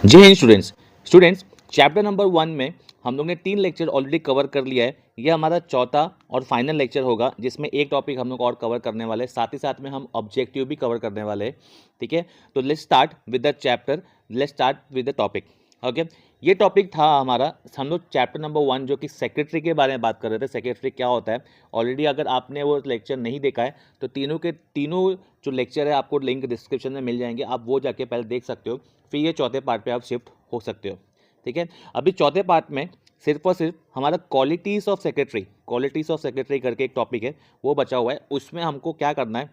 जय हिंद students chapter number 1 में हम लोग ने 3 लेक्चर ऑलरेडी कवर कर लिया है। ये हमारा चौथा और फाइनल लेक्चर होगा जिसमें एक टॉपिक हम लोग और कवर करने वाले हैं, साथ ही साथ में हम ऑब्जेक्टिव भी कवर करने वाले हैं। ठीक है, तो let's start with the chapter, let's start with the topic. Okay, ये टॉपिक था हमारा, हम लोग चैप्टर नंबर 1 जो कि सेक्रेटरी के बारे में बात कर रहे थे। सेक्रेटरी क्या होता है, ऑलरेडी अगर आपने वो लेक्चर नहीं देखा है तो तीनों के तीनों जो लेक्चर है आपको लिंक डिस्क्रिप्शन में मिल जाएंगे, आप वो जाके पहले देख सकते हो, फिर ये चौथे पार्ट पे आप शिफ्ट हो सकते हो। ठीक है, अभी चौथे पार्ट में सिर्फ और सिर्फ हमारा क्वालिटीज़ ऑफ सेक्रेटरी करके एक टॉपिक है वो बचा हुआ है। उसमें हमको क्या करना है,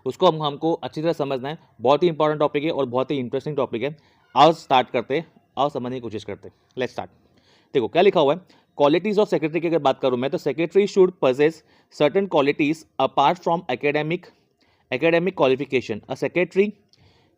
उसको हमको अच्छी तरह समझना है। बहुत ही इंपॉर्टेंट टॉपिक है और बहुत ही इंटरेस्टिंग टॉपिक है। आओ स्टार्ट करते हैं, आओ समझने की कोशिश करते हैं। Let's start. देखो क्या लिखा हुआ है, क्वालिटीज ऑफ सेक्रेटरी की अगर बात करूं मैं तो secretary should possess certain qualities apart from academic qualification. A secretary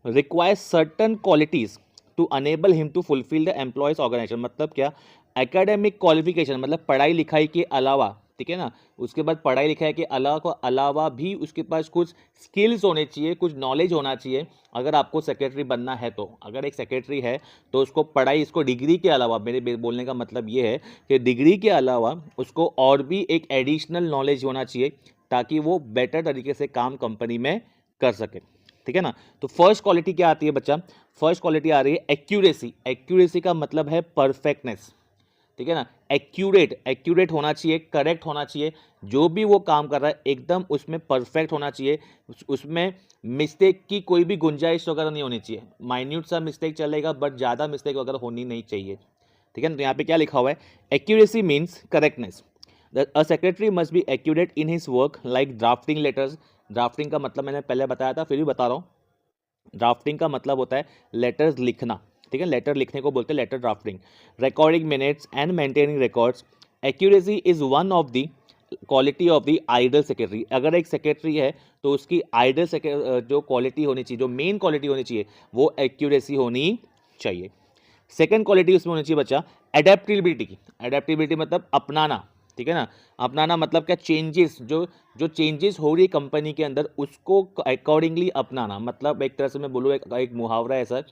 requires certain qualities to enable him to fulfill the employees organization. मतलब क्या, एकेडमिक क्वालिफिकेशन मतलब पढ़ाई लिखाई के अलावा, ठीक है ना, उसके बाद पढ़ाई लिखाई के अलावा भी उसके पास कुछ स्किल्स होने चाहिए, कुछ नॉलेज होना चाहिए अगर आपको सेक्रेटरी बनना है। तो अगर एक सेक्रेटरी है तो उसको पढ़ाई, इसको डिग्री के अलावा, मेरे बोलने का मतलब ये है कि डिग्री के अलावा उसको और भी एक एडिशनल नॉलेज होना चाहिए ताकि वो बेटर तरीके से काम कंपनी में कर सके। ठीक है ना, तो फर्स्ट क्वालिटी क्या आती है बच्चा, फर्स्ट क्वालिटी आ रही है एक्यूरेसी। एक्यूरेसी का मतलब है परफेक्टनेस। ठीक है ना, एक्यूरेट होना चाहिए, करेक्ट होना चाहिए, जो भी वो काम कर रहा है एकदम उसमें परफेक्ट होना चाहिए, उसमें मिस्टेक की कोई भी गुंजाइश वगैरह नहीं होनी चाहिए। माइन्यूट सा मिस्टेक चलेगा बट ज़्यादा मिस्टेक वगैरह होनी नहीं चाहिए। ठीक है ना, तो यहाँ पे क्या लिखा हुआ है, accuracy means correctness. A secretary must be accurate in his work like drafting letters. Drafting का मतलब मैंने पहले बताया था, फिर भी बता रहा हूँ। ड्राफ्टिंग का मतलब होता है लेटर्स लिखना। ठीक है, लेटर लिखने को बोलते हैं letter drafting. Recording minutes and maintaining records. Accuracy is one of the quality of the ideal secretary. अगर एक सेक्रेटरी है तो उसकी आइडल जो क्वालिटी होनी चाहिए, जो मेन क्वालिटी होनी चाहिए, वो एक्यूरेसी होनी चाहिए। सेकेंड क्वालिटी उसमें होनी चाहिए बच्चा एडेप्टिबिलिटी की। एडेप्टिबिलिटी मतलब अपनाना। ठीक है ना, अपनाना मतलब क्या, चेंजेस, जो जो चेंजेस हो रही है कंपनी के अंदर उसको अकॉर्डिंगली अपनाना। मतलब एक तरह से मैं बोलूँ, एक मुहावरा है सर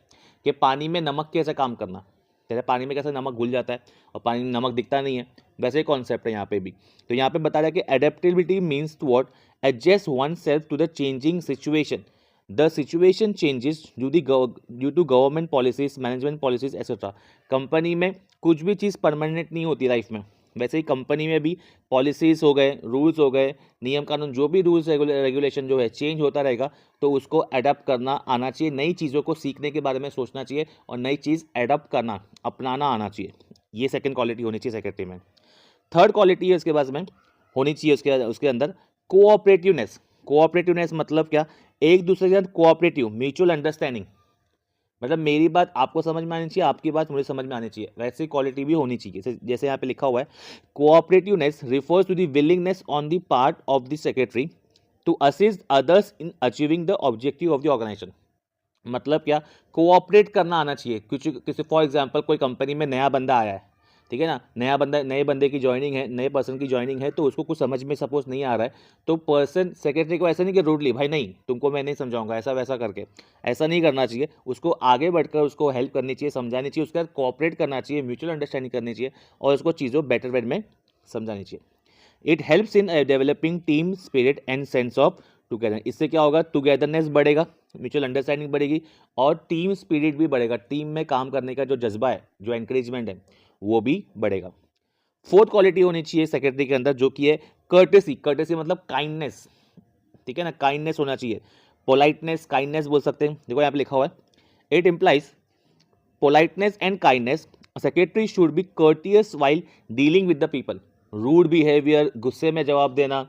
कि पानी में नमक कैसे काम करना, जैसे पानी में कैसे नमक घुल जाता है और पानी में नमक दिखता नहीं है, वैसे ही कॉन्सेप्ट है यहाँ पे भी। तो यहाँ पे बता रहा है कि adaptability means to what, adjust oneself to the changing situation. The situation changes due to government policies, management policies etcetera. Company में कुछ भी चीज़ परमानेंट नहीं होती लाइफ में, वैसे ही कंपनी में भी पॉलिसीज़ हो गए, रूल्स हो गए, नियम कानून, जो भी रूल्स रेगुलेशन जो है चेंज होता रहेगा, तो उसको अडेप्ट करना आना चाहिए। नई चीज़ों को सीखने के बारे में सोचना चाहिए और नई चीज़ अडेप्ट करना, अपनाना आना चाहिए। ये सेकंड क्वालिटी होनी चाहिए सेक्रेटरी में। थर्ड क्वालिटी है उसके बाद में होनी चाहिए उसके अंदर कोऑपरेटिवनेस। कोऑपरेटिवनेस मतलब क्या, एक दूसरे के साथ कोऑपरेटिव, म्यूचुअल अंडरस्टैंडिंग। मतलब मेरी बात आपको समझ में आनी चाहिए, आपकी बात मुझे समझ में आनी चाहिए, वैसी क्वालिटी भी होनी चाहिए। जैसे यहाँ पे लिखा हुआ है, cooperativeness refers to the willingness on the part of the secretary to assist others in achieving the objective of the organisation. मतलब क्या, कोऑपरेट करना आना चाहिए। कुछ किसी, फॉर एग्जांपल कोई कंपनी में नया बंदा आया है, ठीक है ना, नए बंदे की ज्वाइनिंग है, नए पर्सन की ज्वाइनिंग है, तो उसको कुछ समझ में सपोज नहीं आ रहा है, तो पर्सन सेक्रेटरी को ऐसा नहीं कि रूडली, भाई नहीं तुमको मैं नहीं समझाऊंगा ऐसा वैसा करके, ऐसा नहीं करना चाहिए। उसको आगे बढ़कर उसको हेल्प करनी चाहिए, समझानी चाहिए, उसके साथ कोऑपरेट करना चाहिए, म्यूचुअल अंडरस्टैंडिंग करनी चाहिए और उसको चीज़ों बेटर वे में समझानी चाहिए। It helps in developing team spirit and sense of together. इससे क्या होगा, टुगेदरनेस बढ़ेगा, म्यूचुअल अंडरस्टैंडिंग बढ़ेगी और टीम स्पिरिट भी बढ़ेगा। टीम में काम करने का जो जज्बा है, जो एनकरेजमेंट है, वो भी बढ़ेगा। फोर्थ क्वालिटी होनी चाहिए सेक्रेटरी के अंदर जो कि है कर्टेसी। कर्टेसी मतलब काइंडनेस। ठीक है ना, काइंडनेस होना चाहिए, पोलाइटनेस, काइंडनेस बोल सकते हैं। देखो यहाँ पे लिखा हुआ है, it implies politeness and kindness. Secretary should be courteous while dealing with the people. Rude behaviour, गुस्से में जवाब देना,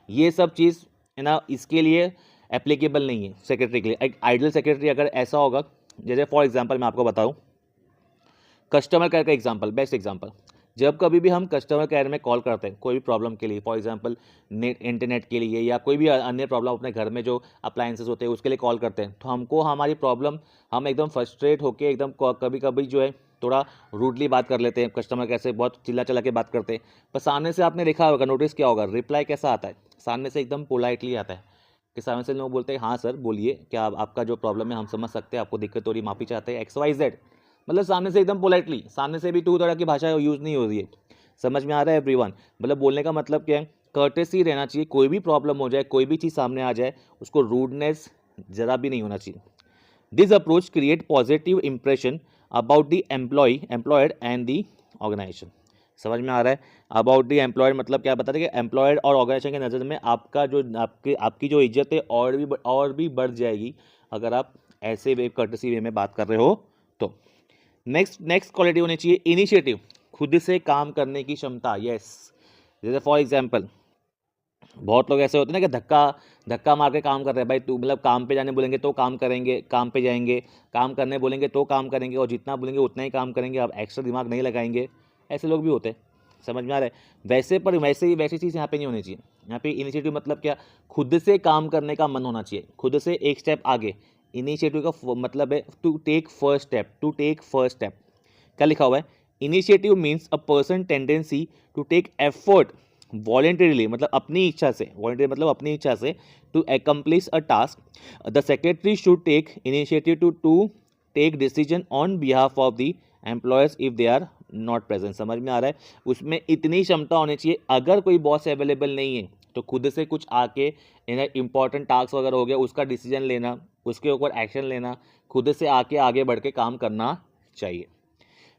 ये सब चीज़ है ना, इसके लिए एप्लीकेबल नहीं है सेक्रेटरी के लिए। एक आइडल सेक्रेटरी अगर ऐसा होगा, जैसे फॉर एग्जांपल मैं आपको बताऊं, कस्टमर केयर का एग्जांपल, बेस्ट एग्जांपल, जब कभी भी हम कस्टमर केयर में कॉल करते हैं कोई भी प्रॉब्लम के लिए, फॉर एग्जांपल नेट इंटरनेट के लिए या कोई भी अन्य प्रॉब्लम, अपने घर में जो अप्लायंसेस होते हैं उसके लिए कॉल करते हैं, तो हमको हमारी प्रॉब्लम, हम एकदम फ्रस्ट्रेट होकर एकदम कभी कभी जो है थोड़ा रूडली बात कर लेते हैं, कस्टमर केयर से बहुत चिल्ला चिल्ला के बात करते हैं। पर सामने से आपने देखा होगा, नोटिस किया होगा, रिप्लाई कैसा आता है, सामने से एकदम पोलाइटली आता है। कि सामने से लोग बोलते हैं हाँ सर बोलिए, क्या आपका जो प्रॉब्लम है हम समझ सकते हैं, आपको दिक्कत हो रही, माफ़ी चाहते हैं, XYZ, मतलब सामने से एकदम पोलाइटली, सामने से भी टू तरह की भाषा यूज़ नहीं हो रही है। समझ में आ रहा है एवरीवन? मतलब बोलने का मतलब क्या है, कर्टेसी रहना चाहिए, कोई भी प्रॉब्लम हो जाए, कोई भी चीज़ सामने आ जाए, उसको रूडनेस ज़रा भी नहीं होना चाहिए। This approach create positive impression about the employed and the organisation. समझ में आ रहा है? अबाउट द एम्प्लॉयड मतलब क्या बताते हैं कि एम्प्लॉयड और ऑर्गेनाइजेशन के नज़र में आपका जो आपकी जो इज्जत है और भी बढ़ जाएगी अगर आप ऐसे वे कर्टसी वे में बात कर रहे हो तो। नेक्स्ट क्वालिटी होनी चाहिए इनिशिएटिव, खुद से काम करने की क्षमता। यस, जैसे फॉर एग्जांपल बहुत लोग ऐसे होते हैं ना कि धक्का मार के काम कर रहे हैं। भाई तू मतलब काम पे जाने बोलेंगे तो काम करेंगे, काम पे जाएंगे, काम करने बोलेंगे तो काम करेंगे, और जितना बोलेंगे उतना ही काम करेंगे, आप एक्स्ट्रा दिमाग नहीं लगाएंगे। ऐसे लोग भी होते हैं। समझ में आ रहा है? वैसे पर वैसी चीज़ यहाँ पे नहीं होनी चाहिए। यहाँ पे इनिशिएटिव मतलब क्या, खुद से काम करने का मन होना चाहिए, खुद से एक स्टेप आगे। इनिशिएटिव का मतलब है टू टेक फर्स्ट स्टेप। क्या लिखा हुआ है? Initiative means a person tendency to take effort voluntarily, मतलब अपनी इच्छा से, वॉलेंटरी मतलब अपनी इच्छा से, to accomplish a task. The secretary should take initiative to take decision on behalf of the employers if they are not present. समझ में आ रहा है? उसमें इतनी क्षमता होनी चाहिए, अगर कोई बॉस अवेलेबल नहीं है तो खुद से कुछ आके इंपॉर्टेंट टास्क वगैरह हो गया उसका डिसीजन लेना, उसके ऊपर एक्शन लेना, खुद से आके आगे बढ़ के काम करना चाहिए।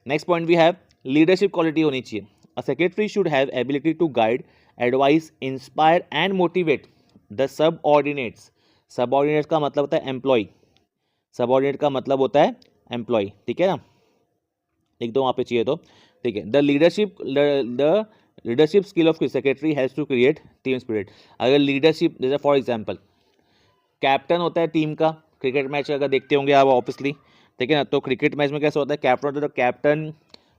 Next point we have leadership quality होनी चाहिए। A secretary should have ability to guide, advise, inspire and motivate the subordinates. Subordinates का मतलब होता है एम्प्लॉय, सबऑर्डिनेट का मतलब होता है एम्प्लॉय, ठीक है ना? लिख दो वहाँ पे चाहिए तो, ठीक है। The leadership skill of secretary has to create team spirit. अगर लीडरशिप, जैसे फॉर एग्जाम्पल कैप्टन होता है टीम का, क्रिकेट मैच अगर देखते होंगे आप ऑब्वियसली, ठीक है ना? तो क्रिकेट मैच में कैसा होता है, कैप्टन होता है तो कैप्टन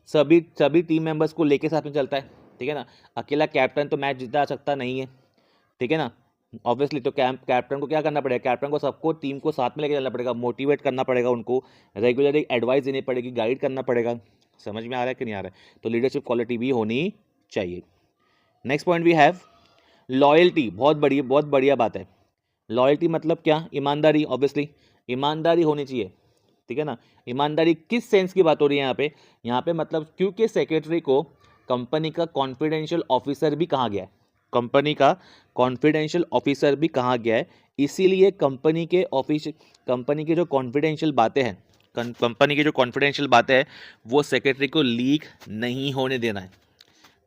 सभी टीम मेंबर्स को लेके साथ में चलता है, ठीक है ना? अकेला कैप्टन तो मैच जिता सकता नहीं है, ठीक है ना? ऑब्वियसली तो कैप्टन को क्या करना पड़ेगा, कैप्टन को सबको टीम को साथ में लेके चलना पड़ेगा, मोटिवेट करना पड़ेगा, उनको रेगुलरली एडवाइस देनी पड़ेगी, गाइड करना पड़ेगा। समझ में आ रहा है कि नहीं आ रहा है? तो लीडरशिप क्वालिटी भी होनी चाहिए। Next point we have loyalty. बहुत बढ़िया बात है। लॉयल्टी मतलब क्या, ईमानदारी। ऑब्वियसली ईमानदारी होनी चाहिए, ठीक है ना? ईमानदारी किस सेंस की बात हो रही है यहाँ पे मतलब क्योंकि सेक्रेटरी को कंपनी का कॉन्फिडेंशियल ऑफिसर भी कहा गया है, कंपनी का कॉन्फिडेंशियल ऑफिसर भी कहा गया है, इसीलिए कंपनी की जो कॉन्फिडेंशियल बातें हैं, कंपनी की जो कॉन्फिडेंशियल बातें हैं वो सेक्रेटरी को लीक नहीं होने देना है,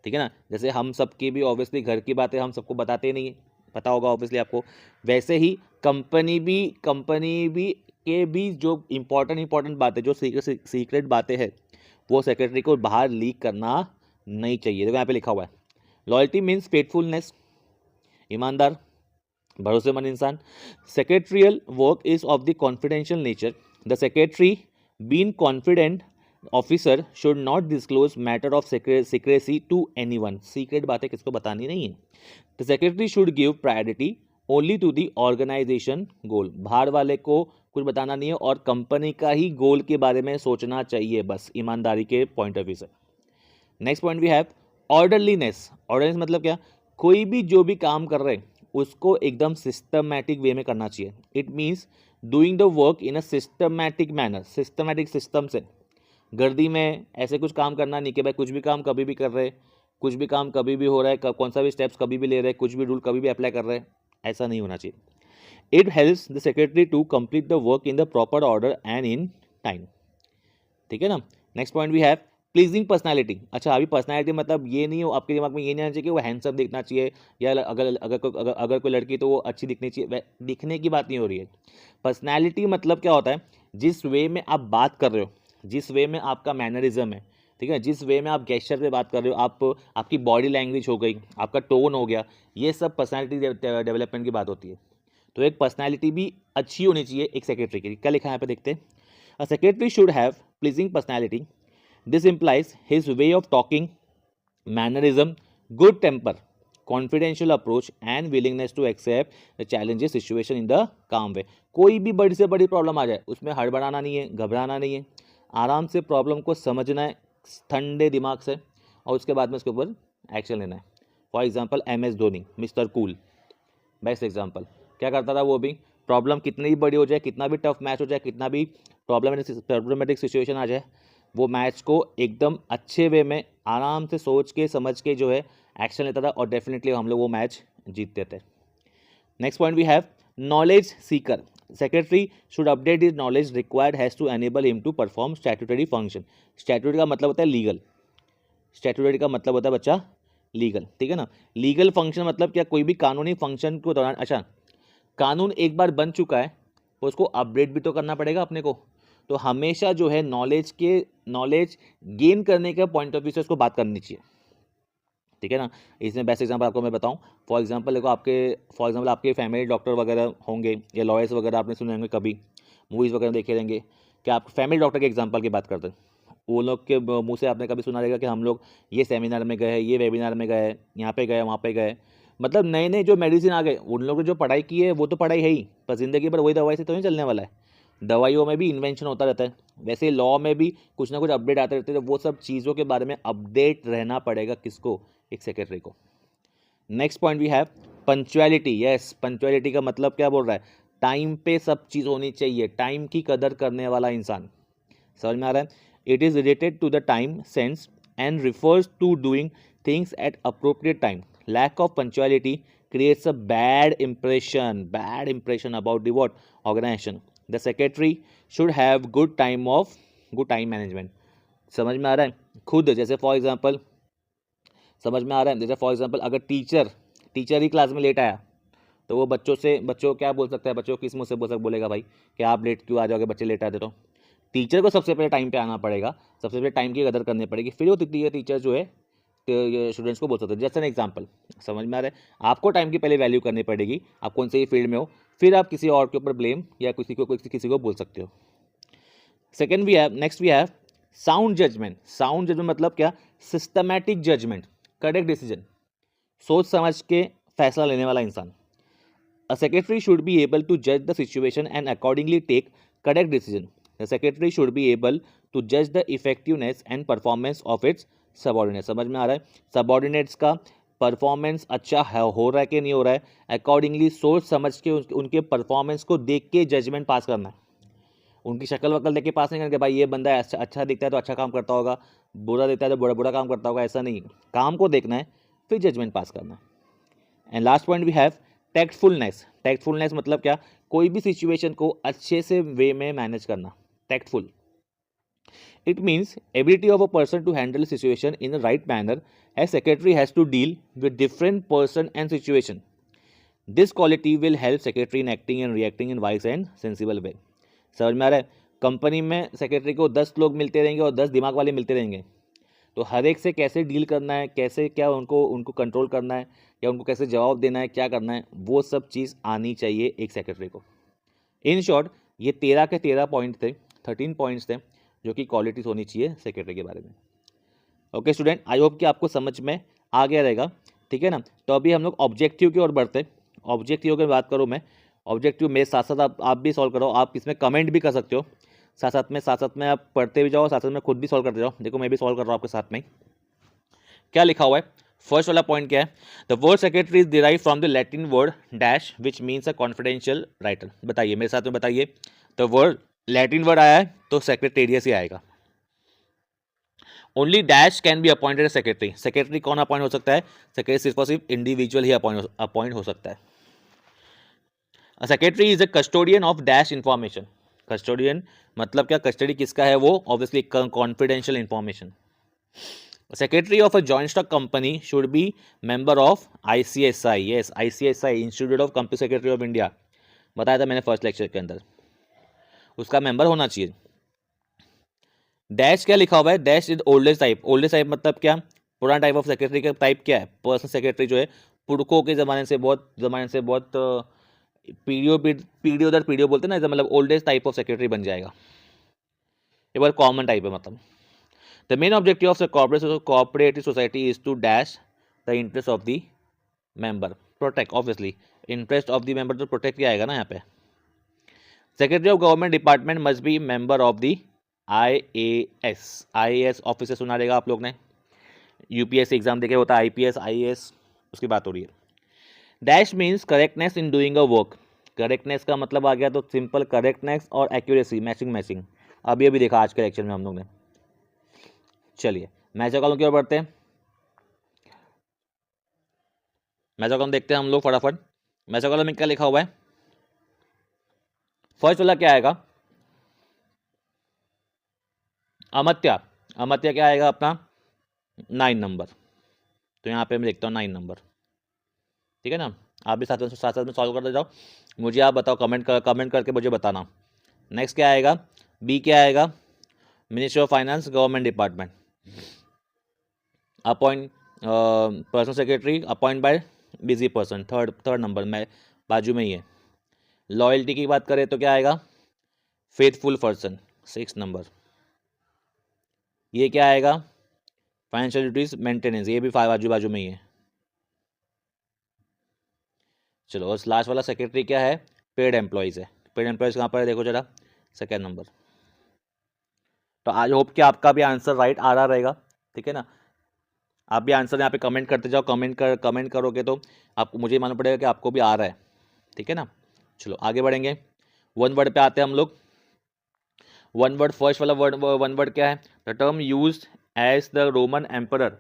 ठीक है ना? जैसे हम सबकी भी ऑब्वियसली घर की बातें हम सबको बताते नहीं है, पता होगा ऑब्वियसली आपको, वैसे ही कंपनी भी के भी जो इंपॉर्टेंट बातें, जो सीक्रेट बातें हैं वो सेक्रेटरी को बाहर लीक करना नहीं चाहिए। देखो यहाँ पे लिखा हुआ है, लॉयल्टी मीन्स फेथफुलनेस, ईमानदार, भरोसेमंद इंसान। Secretarial work is of the confidential nature. The secretary being confident officer should not disclose matter of secrecy to anyone. Secret बातें किसको बतानी नहीं है। The secretary should give priority only to the organisation goal. बाहर वाले को कुछ बताना नहीं है और कंपनी का ही गोल के बारे में सोचना चाहिए, बस ईमानदारी के पॉइंट ऑफ व्यू से। Next point we have orderliness. Orderliness मतलब क्या, कोई भी जो भी काम कर रहे हैं उसको एकदम सिस्टमैटिक वे में करना चाहिए। It means doing the work in a systematic manner, systematic system से। गर्दी में ऐसे कुछ काम करना नहीं कि भाई कुछ भी काम कभी भी कर रहे, कुछ भी काम कभी भी हो रहा है, कौन सा भी स्टेप्स कभी भी ले रहे, कुछ भी रूल कभी भी अप्लाई कर रहे हैं, ऐसा नहीं होना चाहिए। It helps the secretary to complete the work in the proper order and in time, ठीक है ना? Next point we have pleasing personality. अच्छा, अभी पर्सनैलिटी मतलब ये नहीं हो, आपके दिमाग में ये नहीं आना चाहिए कि वो हैंडसम दिखना चाहिए या अगर कोई लड़की तो वो अच्छी दिखनी चाहिए, दिखने की बात नहीं हो रही है। पर्सनैलिटी मतलब क्या होता है, जिस वे में आप बात कर रहे हो, जिस वे में आपका मैनरिज्म है, ठीक है, जिस वे में आप गेस्चर पे बात कर रहे हो, आपकी बॉडी लैंग्वेज हो गई, आपका टोन हो गया, ये सब पर्सनैलिटी डेवलपमेंट की बात होती है। तो एक पर्सनैलिटी भी अच्छी होनी चाहिए एक सेक्रेटरी की। क्या लिखा है यहाँ पे देखते हैं, अ secretary should have pleasing personality. This implies his way of talking, mannerism, good temper, confidential approach and willingness to accept the challenges situation in the calm way। कोई भी बड़ी से बड़ी प्रॉब्लम आ जाए उसमें हड़बड़ाना नहीं है, घबराना नहीं है, आराम से प्रॉब्लम को समझना है ठंडे दिमाग से और उसके बाद में उसके ऊपर एक्शन लेना है। For example MS Dhoni, mister cool, best example. क्या करता था वो भी, प्रॉब्लम कितनी भी बड़ी हो जाए, कितना भी टफ मैच हो जाए, कितना भी प्रॉब्लमेटिक सिचुएशन आ जाए, वो मैच को एकदम अच्छे वे में आराम से सोच के समझ के जो है एक्शन लेता था और डेफिनेटली हम लोग वो मैच जीतते थे। Next point we have knowledge seeker. Secretary should update his knowledge required has to enable him to perform statutory function. Statutory का मतलब होता है लीगल, स्टैट्यूटरी का मतलब होता है बच्चा लीगल, ठीक है ना। लीगल फंक्शन मतलब क्या, कोई भी कानूनी फंक्शन को दौरान, अच्छा कानून एक बार बन चुका है तो उसको अपडेट भी तो करना पड़ेगा अपने को, तो हमेशा जो है नॉलेज गेन करने के पॉइंट ऑफ व्यू से उसको बात करनी चाहिए, ठीक है ना। इसमें बेस्ट एग्जांपल आपको मैं बताऊं, फॉर एग्जांपल देखो आपके फैमिली डॉक्टर वगैरह होंगे या लॉयर्स वगैरह आपने सुने होंगे, कभी मूवीज़ वगैरह देखे रहेंगे कि आप फैमिली डॉक्टर के एग्जांपल की बात करते हैं, वो लोग के मुंह से आपने कभी सुना रहेगा कि हम लोग ये सेमिनार में गए, ये वेबिनार में गए, यहाँ पे गए, वहाँ पे गए, मतलब नए नए जो मेडिसिन आ गए, उन लोगों ने जो पढ़ाई की है वो तो पढ़ाई है ही, पर ज़िंदगी भर वही दवाई से तो नहीं चलने वाला है, दवाइयों में भी इन्वेंशन होता रहता है, वैसे लॉ में भी कुछ ना कुछ अपडेट आते रहते हैं, तो वो सब चीज़ों के बारे में अपडेट रहना पड़ेगा किसको, एक सेक्रेटरी को। Next point we have punctuality. Yes, punctuality का मतलब क्या बोल रहा है, टाइम पे सब चीज़ होनी चाहिए, टाइम की कदर करने वाला इंसान, समझ में आ रहा है। It is related to the time sense and refers to doing things at appropriate time. Lack of punctuality creates a bad impression about the what organization. The secretary should have good time management. समझ में आ रहा है खुद, जैसे for example समझ में आ रहा है, जैसे फॉर एग्जांपल अगर टीचर ही क्लास में लेट आया तो वो बच्चों को क्या बोल सकता है, बच्चों को किस मुँह से बोलेगा भाई कि आप लेट क्यों आ जाओगे, बच्चे लेट आते तो टीचर को सबसे पहले टाइम पे आना पड़ेगा, सबसे पहले टाइम की कदर करनी पड़ेगी, फिर वो टीचर जो है स्टूडेंट्स को बोल सकते हैं। जैसे एन एग्जाम्पल, समझ में आ रहा है, आपको टाइम की पहले वैल्यू करनी पड़ेगी, आप कौन से ही फील्ड में हो, फिर आप किसी और के ऊपर ब्लेम या किसी को बोल सकते हो। Next we have sound judgement. Sound judgement मतलब क्या, सिस्टमैटिक जजमेंट, करेक्ट डिसीजन, सोच समझ के फैसला लेने वाला इंसान। A secretary should be able to जज the situation and accordingly take correct decision. The secretary should be able to जज the effectiveness and performance of its subordinate. समझ में आ रहा है, सबॉर्डिनेट्स का परफॉर्मेंस अच्छा हो रहा है कि नहीं हो रहा है, अकॉर्डिंगली सोच समझ के उनके परफॉर्मेंस को देख के जजमेंट पास करना है, उनकी शक्ल वकल देख के पास नहीं करना कि भाई ये बंदा अच्छा दिखता है तो अच्छा काम करता होगा, बुरा दिखता है तो बुरा काम करता होगा, ऐसा नहीं, काम को देखना है फिर जजमेंट पास करना है। And last point we have tactfulness मतलब क्या, कोई भी सिचुएशन को अच्छे से वे में मैनेज करना, tactful. It means ability of a person to handle a situation in the right manner, as secretary has to deal with different person and situation. This quality will help secretary in acting and reacting in wise and sensible way. समझ में आ रहा है, company में secretary को 10 लोग मिलते रहेंगे और 10 दिमाग वाले मिलते रहेंगे, तो हर एक से कैसे डील करना है, कैसे क्या उनको कंट्रोल करना है, या उनको कैसे जवाब देना है, क्या करना है, वो सब चीज़ आनी चाहिए एक सेक्रेटरी को। इन शॉर्ट ये 13 के 13 पॉइंट थे, 13 पॉइंट्स थे जो कि क्वालिटीज होनी चाहिए सेक्रेटरी के बारे में। ओके स्टूडेंट, आई होप कि आपको समझ में आ गया रहेगा, ठीक है ना। तो अभी हम लोग ऑब्जेक्टिव की ओर बढ़ते। ऑब्जेक्टिव की बात करूँ मैं, ऑब्जेक्टिव मेरे साथ साथ आप भी सॉल्व करो, आप इसमें कमेंट भी कर सकते हो, साथ साथ में आप पढ़ते भी जाओ, साथ साथ में खुद भी सॉल्व करते जाओ। देखो मैं भी सॉल्व कर रहा हूँ आपके साथ में। क्या लिखा हुआ है, फर्स्ट वाला पॉइंट क्या है, the word secretary is derive from the Latin word dash which means a confidential writer. बताइए मेरे साथ में, बताइए, द वर्ड लैटिन वर्ड आया है तो सेक्रेटेरियस ही आएगा। Only dash can be appointed as secretary. Secretary कौन अपॉइंट हो सकता है, सेक्रेटरी सिर्फ और सिर्फ इंडिविजुअल ही अपॉइंट हो सकता है। Secretary is a custodian of dash information. Custodian मतलब क्या, कस्टडी किसका है, वो obviously confidential information. Secretary of a joint stock company should be member of ICSI। Yes, ICSI, institute of company secretary of India, बताया था मैंने first lecture के अंदर, उसका मेंबर होना चाहिए। डैश क्या लिखा हुआ है, dash is oldest type. Oldest type मतलब क्या, पुराना टाइप ऑफ सेक्रेटरी का टाइप क्या है, पर्सनल सेक्रेटरी जो है पुरखों के ज़माने से बहुत पीढ़ियों दर पीढ़ियों बोलते हैं ना, मतलब ओल्डेस्ट टाइप ऑफ सेक्रेटरी बन जाएगा, ये बहुत कॉमन टाइप है। मतलब the main objective of cooperative society is to dash the interest of the member, protect, obviously interest of the member तो प्रोटेक्ट ही आएगा ना यहाँ पे। Secretary of government department must be member of the IAS officer सुना रहेगा आप लोग ने, UPSC एग्जाम देखे होता है, IPS IAS, उसकी बात हो रही है। Dash means correctness in doing a work. Correctness का मतलब आ गया तो सिंपल करेक्टनेस और एक्यूरेसी, मैचिंग। अभी देखा आज के लेक्चर में हम लोग ने। चलिए मैच कॉलम की ओर बढ़ते हैं। मैच कॉलम देखते हैं हम लोग फटाफट। मैच कॉलम में क्या लिखा हुआ है? फर्स्ट वाला क्या आएगा? अमत्या क्या आएगा अपना? 9 नंबर। तो यहाँ पे मैं लिखता हूँ 9 नंबर, ठीक है ना। आप भी साथ साथ में सॉल्व करते जाओ, मुझे आप बताओ, कमेंट करके मुझे बताना। नेक्स्ट क्या आएगा? बी क्या आएगा? Ministry of finance, government department. Appoint personal secretary appoint by busy person, third number में बाजू में ही है। लॉयल्टी की बात करें तो क्या आएगा? Faithful person, 6 number. ये क्या आएगा? फाइनेंशियल ड्यूटीज मेंटेनेंस, ये भी बाजू में ही है। चलो और लास्ट वाला सेक्रेटरी क्या है? पेड एम्प्लॉयज़ है। पेड एम्प्लॉयज़ कहाँ पर है देखो जरा, 2nd नंबर। तो आई होप कि आपका भी आंसर राइट आ रहा रहेगा, ठीक है ना। आप भी आंसर यहाँ पे कमेंट करते जाओ, कमेंट करोगे तो आपको, मुझे मालूम पड़ेगा कि आपको भी आ रहा है, ठीक है ना। चलो आगे बढ़ेंगे, वन वर्ड पे आते हैं हम लोग। वन वर्ड, फर्स्ट वाला वन वर्ड क्या है? The term used as the Roman emperor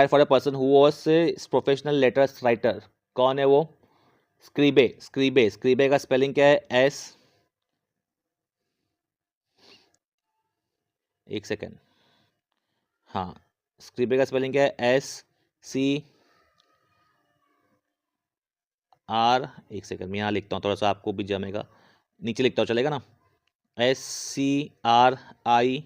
for a person who was professional letters writer. कौन है वो? स्क्रीबे का स्पेलिंग क्या है? एक सेकेंड, हाँ, स्क्रीबे का स्पेलिंग क्या है? SCR, एक सेकेंड मैं यहाँ लिखता हूँ, थोड़ा सा आपको भी जमेगा, नीचे लिखता हूँ चलेगा ना। SCRIBAE,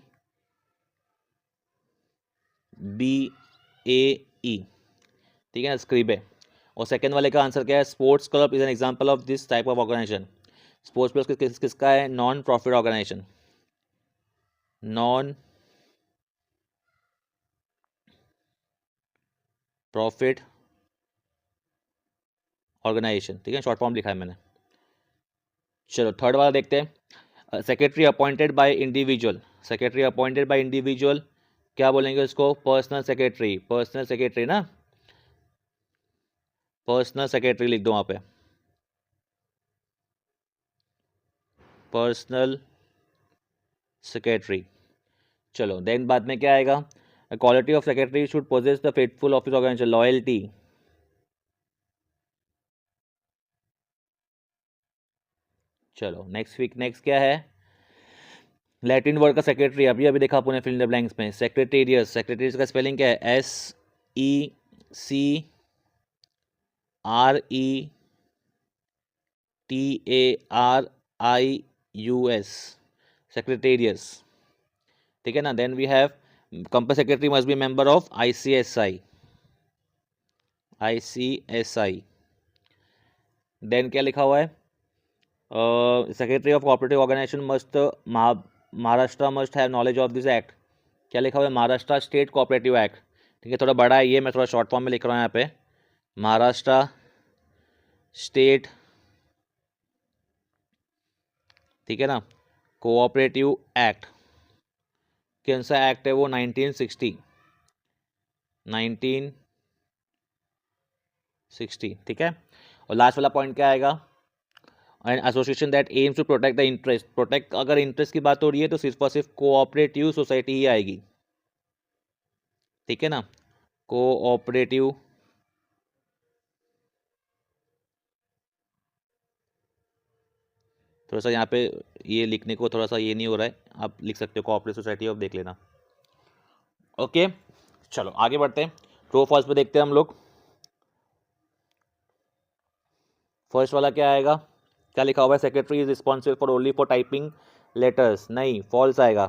ठीक है ना, स्क्रीबे। और सेकेंड वाले का आंसर क्या है? Sports club is an example of this type of organisation. Sports club किसका है? Non profit organisation, non profit organisation, ठीक है, शॉर्ट फॉर्म लिखा है मैंने। चलो थर्ड वाला देखते हैं। सेक्रेटरी अपॉइंटेड बाय इंडिविजुअल, क्या बोलेंगे उसको? पर्सनल सेक्रेटरी ना, पर्सनल सेक्रेटरी लिख दो वहाँ पे, पर्सनल सेक्रेटरी। चलो देन बाद में क्या आएगा? Quality of secretary should possess the faithful office organisation, loyalty. चलो नेक्स्ट क्या है? लैटिन वर्ड का सेक्रेटरी, अभी देखा आपने फिल इन द ब्लैंक्स में। सेक्रेटेरियस का स्पेलिंग क्या है? SECRETARIUS, सेक्रेटेरियस, ठीक है ना। Then we have company secretary must be member of ICSI। Then क्या लिखा हुआ है? Secretary of cooperative organisation must, Maharashtra must have knowledge of this act. क्या लिखा हुआ है? महाराष्ट्र स्टेट कोऑपरेटिव एक्ट, ठीक है, थोड़ा बड़ा है ये, मैं थोड़ा शॉर्ट फॉर्म में लिख रहा हूँ यहाँ पे। महाराष्ट्र स्टेट, ठीक है ना, कोऑपरेटिव एक्ट। कौन सा एक्ट है वो? 1960, ठीक है। और लास्ट वाला पॉइंट क्या आएगा? An association that aims to protect the interest, अगर इंटरेस्ट की बात हो रही है तो सिर्फ और सिर्फ कोऑपरेटिव सोसाइटी ही आएगी, ठीक है ना, कोऑपरेटिव। थोड़ा सा यहाँ पे ये लिखने को थोड़ा सा ये नहीं हो रहा है, आप लिख सकते हो कोऑपरेटिव सोसाइटी, आप देख लेना। ओके चलो आगे बढ़ते हैं। ट्रू फॉल्स पे देखते हैं हम लोग। फर्स्ट वाला क्या आएगा? क्या लिखा हुआ है? Secretary is responsible for only for typing letters, नहीं, फॉल्स आएगा,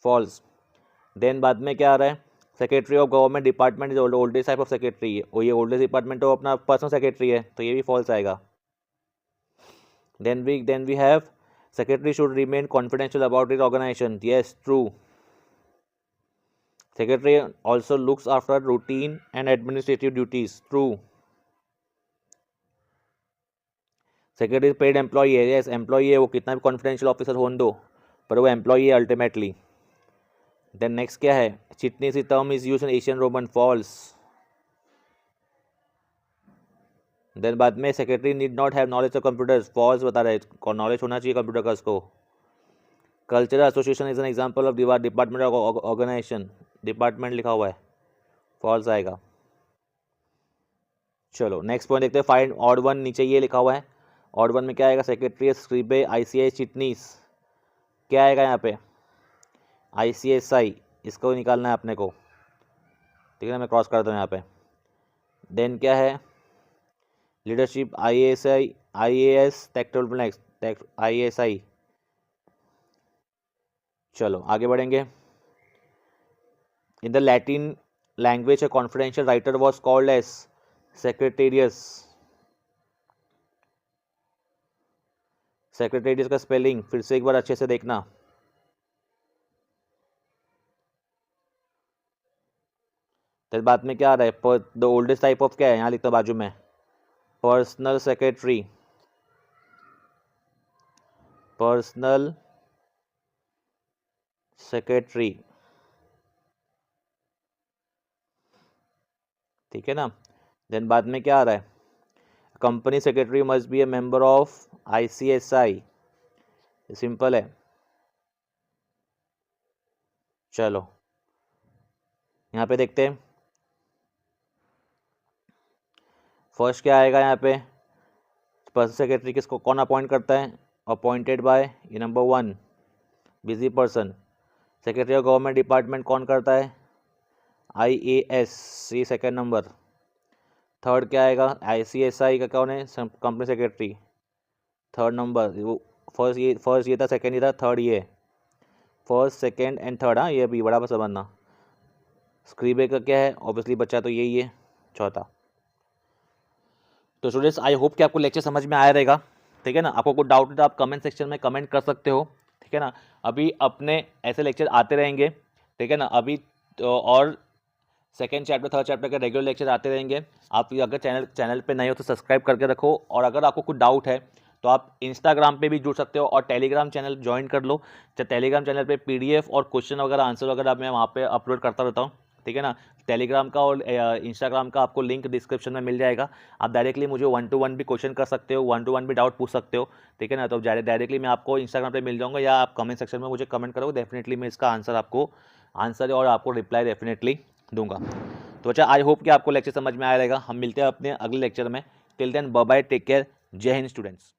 फॉल्स। देन बाद में क्या आ रहा है? Secretary of government department is oldest type of secretary है, और ये ओल्डेस्ट डिपार्टमेंट तो अपना पर्सनल सेक्रेटरी है, तो ये भी फॉल्स आएगा। Then we have secretary should remain confidential about it organisation, yes true. Secretary also looks after routine and administrative duties, true. Secretary paid employee है, यस एम्प्लॉई है, वो कितना भी कॉन्फिडेंशियल ऑफिसर होने दो, पर वो एम्प्लॉई है अल्टीमेटली। देन नेक्स्ट क्या है? चिटनी सी term is use in Asian Roman, false. Then बाद में secretary need not have knowledge of computers, false बता रहे हैं, नॉलेज होना चाहिए कंप्यूटर का उसको। Cultural association is an example of department organisation, department लिखा हुआ है, फॉल्स आएगा। चलो नेक्स्ट पॉइंट देखते हैं, फाइंड ऑड वन, नीचे ये लिखा हुआ है, ऑड वन में क्या आएगा, सेक्रेटरी स्क्रीबे ICI चिटनीस, क्या आएगा यहाँ पे ICSI, इसको निकालना है अपने को, ठीक है ना, मैं क्रॉस करता हूँ यहाँ पे। देन क्या है, लीडरशिप IAS IASI। चलो आगे बढ़ेंगे। In the Latin language a confidential writer was called as secretarius, secretarius का स्पेलिंग फिर से एक बार अच्छे से देखना। तो बाद में क्या आ रहा है, द ओल्डेस्ट टाइप ऑफ क्या है, यहाँ लिखता बाजू में पर्सनल सेक्रेटरी, पर्सनल सेक्रेटरी, ठीक है ना। देन बाद में क्या आ रहा है, company secretary must B A member of ICSI, simple है। चलो यहाँ पे देखते हैं, फर्स्ट क्या आएगा यहाँ पे, पर्सन सेक्रेटरी किसको कौन अपॉइंट करता है, अपॉइंटेड बाय, ये number 1 busy person. Secretary of government department कौन करता है, IAS, ये सेकेंड नंबर। थर्ड क्या आएगा, ICSI का कौन है, company secretary, third number. First ये था, सेकेंड ये था, थर्ड ये, फर्स्ट सेकेंड एंड थर्ड, हाँ ये भी बड़ा बस बनना। स्क्रीबे का क्या है, ऑब्वियसली बच्चा तो यही है, चौथा। तो स्टूडेंट्स आई होप कि आपको लेक्चर समझ में आया रहेगा, ठीक है ना। आपको कोई डाउट है तो आप कमेंट सेक्शन में कमेंट कर सकते हो, ठीक है ना। अभी अपने ऐसे लेक्चर आते रहेंगे, ठीक है ना। अभी तो और सेकेंड चैप्टर थर्ड चैप्टर के रेगुलर लेक्चर आते रहेंगे। आप अगर चैनल पे नए हो तो सब्सक्राइब करके रखो, और अगर आपको कुछ डाउट है तो आप इंस्टाग्राम पे भी जुड़ सकते हो और टेलीग्राम चैनल ज्वाइन कर लो। टेलीग्राम चैनल पे PDF और क्वेश्चन वगैरह आंसर वगैरह मैं वहाँ पे अपलोड करता रहता हूँ, ठीक है ना। टेलीग्राम का और इंस्टाग्राम का आपको लिंक डिस्क्रिप्शन में मिल जाएगा। आप डायरेक्टली मुझे 1-to-1 भी क्वेश्चन कर सकते हो, 1-to-1 भी डाउट पूछ सकते हो, ठीक है ना। तो डायरेक्टली मैं आपको इंस्टाग्राम पे मिल जाऊँगा, या आप कमेंट सेक्शन में मुझे कमेंट करोगे, डेफिनेटली मैं इसका आंसर और आपको रिप्लाई डेफिनेटली दूंगा। तो अच्छा आई होप कि आपको लेक्चर समझ में आया रहेगा। हम मिलते हैं अपने अगले लेक्चर में। Till then bye bye, take care, जय हिंद स्टूडेंट्स।